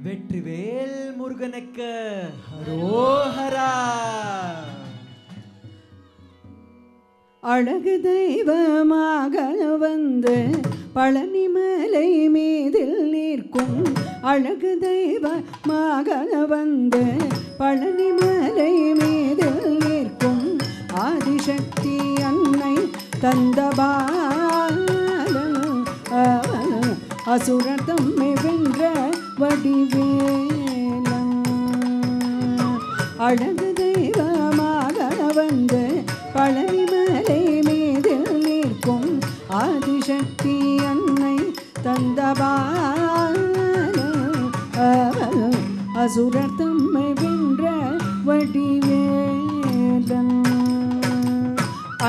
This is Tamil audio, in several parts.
வெற்றிவேல் முருகனுக்கு ஹரோஹரா. அழகு தெய்வமாக வந்து பழனிமலை மீதில் நிற்கும் அழகு தெய்வமாக வந்து பழனிமலை மீதில் நிற்கும் ஆதிசக்தி அன்னை தந்தபாலன் அசுரர் தம்மை வென்ற வடிவேலன். அழகு தெய்வமாக வந்து பழனிமலை மீதில் நிற்கும் ஆதிசக்தி அன்னை தந்தபாலன் அசுரர் தம்மை வென்ற வடிவேலன்.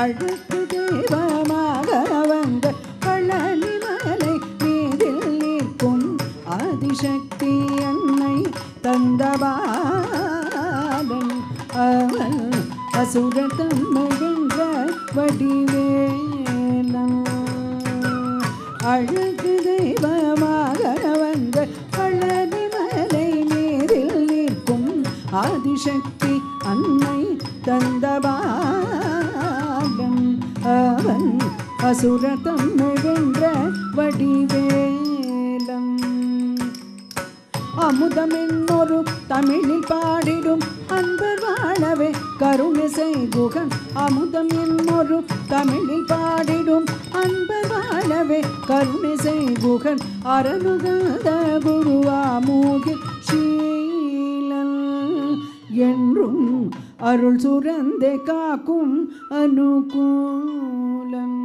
அழகு தெய்வமாக வந்து பழனிமலை மீதில் நிற்கும் ஆதிசக்தி அன்னை தந்தபாலன் அசுரர் தம்மை வென்ற வடிவேலன். அழகு தெய்வமாக வந்து பழனிமலை மீதில் நிற்கும் ஆதிசக்தி அன்னை தந்தபாலன் அவன் அசுரர் தம்மை வென்ற வடிவேலன். அமுதம் என்னொரு தமிழில் பாடிடும் அன்பர் வாழவே கருணை செய்குகன். அமுதம் என்னொரு தமிழில் பாடிடும் அன்பர் வாழவே கருணை செய்குகன். அரணுகந்த குருவாமூகில் ஷீலன் என்றும் அருள் சுரந்தே காக்கும் அனுகூலன்.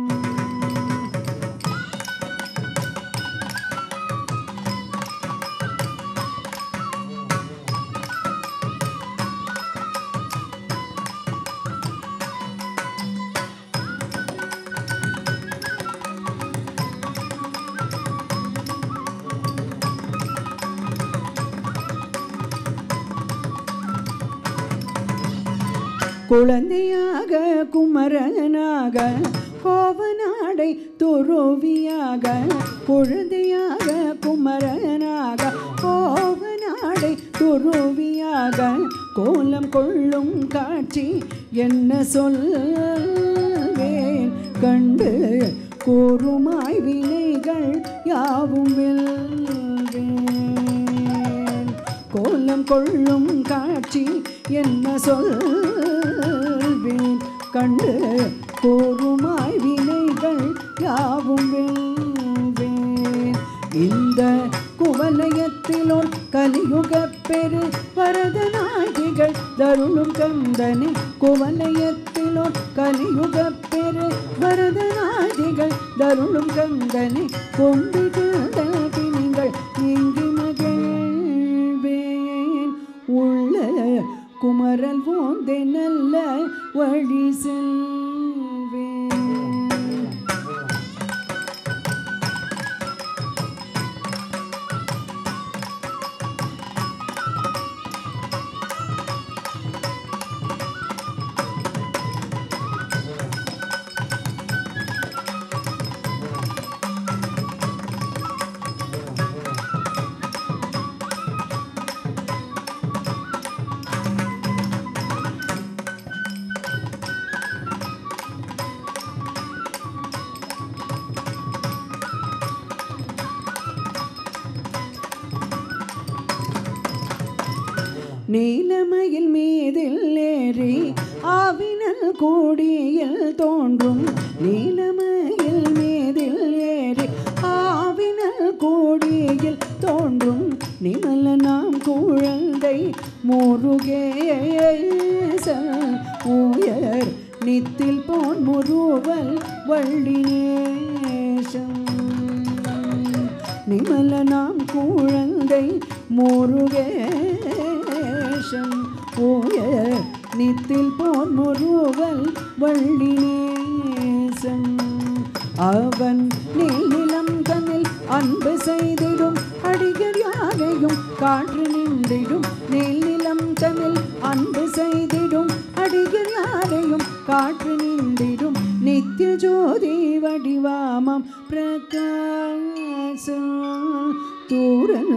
குழந்தையாக குமரனாக கோவநாடை துருவியாக குழந்தையாக குமரனாக கோவநாடை துருவியாக கோலம் கொள்ளும் காட்சி என்ன சொல்வேன் கண்டு கூறுமாய் வினைகள் யாவும் வெல்வேன். கோலம் கொள்ளும் காட்சி என்ன சொல்வேன் கண்டு கூறுமாய் வினைகள் யாவும் வெல்வேன். இந்த குவலயத்திலோர் கலியுக பெரு வரதநாயகிகள் தருளும் கந்தனே. குவலயத்திலோர் கலியுக பெரு வரதநாயகிகள் தருளும் கந்தனே. கொண்டிருந்த பிணிகள் நீங்கி மகிழ்வேன். உள்ள குமரல் போந்தே நல்ல வழி செல்வேன். நீலமயில் மீதில் ஏறி ஆவினல் கூடியில் தோன்றும். நீலமயில் மீதில் ஏறி ஆவினல் கூடியில் தோன்றும். நிமல நாம் குழந்தை முருகேசன் உயர் நித்தில் போன் முருவல் வள்ளினேசன். நிமல நாம் குழந்தை முருகேசன் உயர் நித்தில் போன் முருவல் வள்ளினேசன். அவன் நீலம் தன்னில் அன்பு செய்திடும் அடிகள் யாரையும் காற்று நின்றிடும். நீலம் தன்னில் அன்பு செய்திடும் அடிகள் யாரையும் காற்று நின்றிடும். நித்திய ஜோதி வடிவாமம் பிரகாசம் தூரன்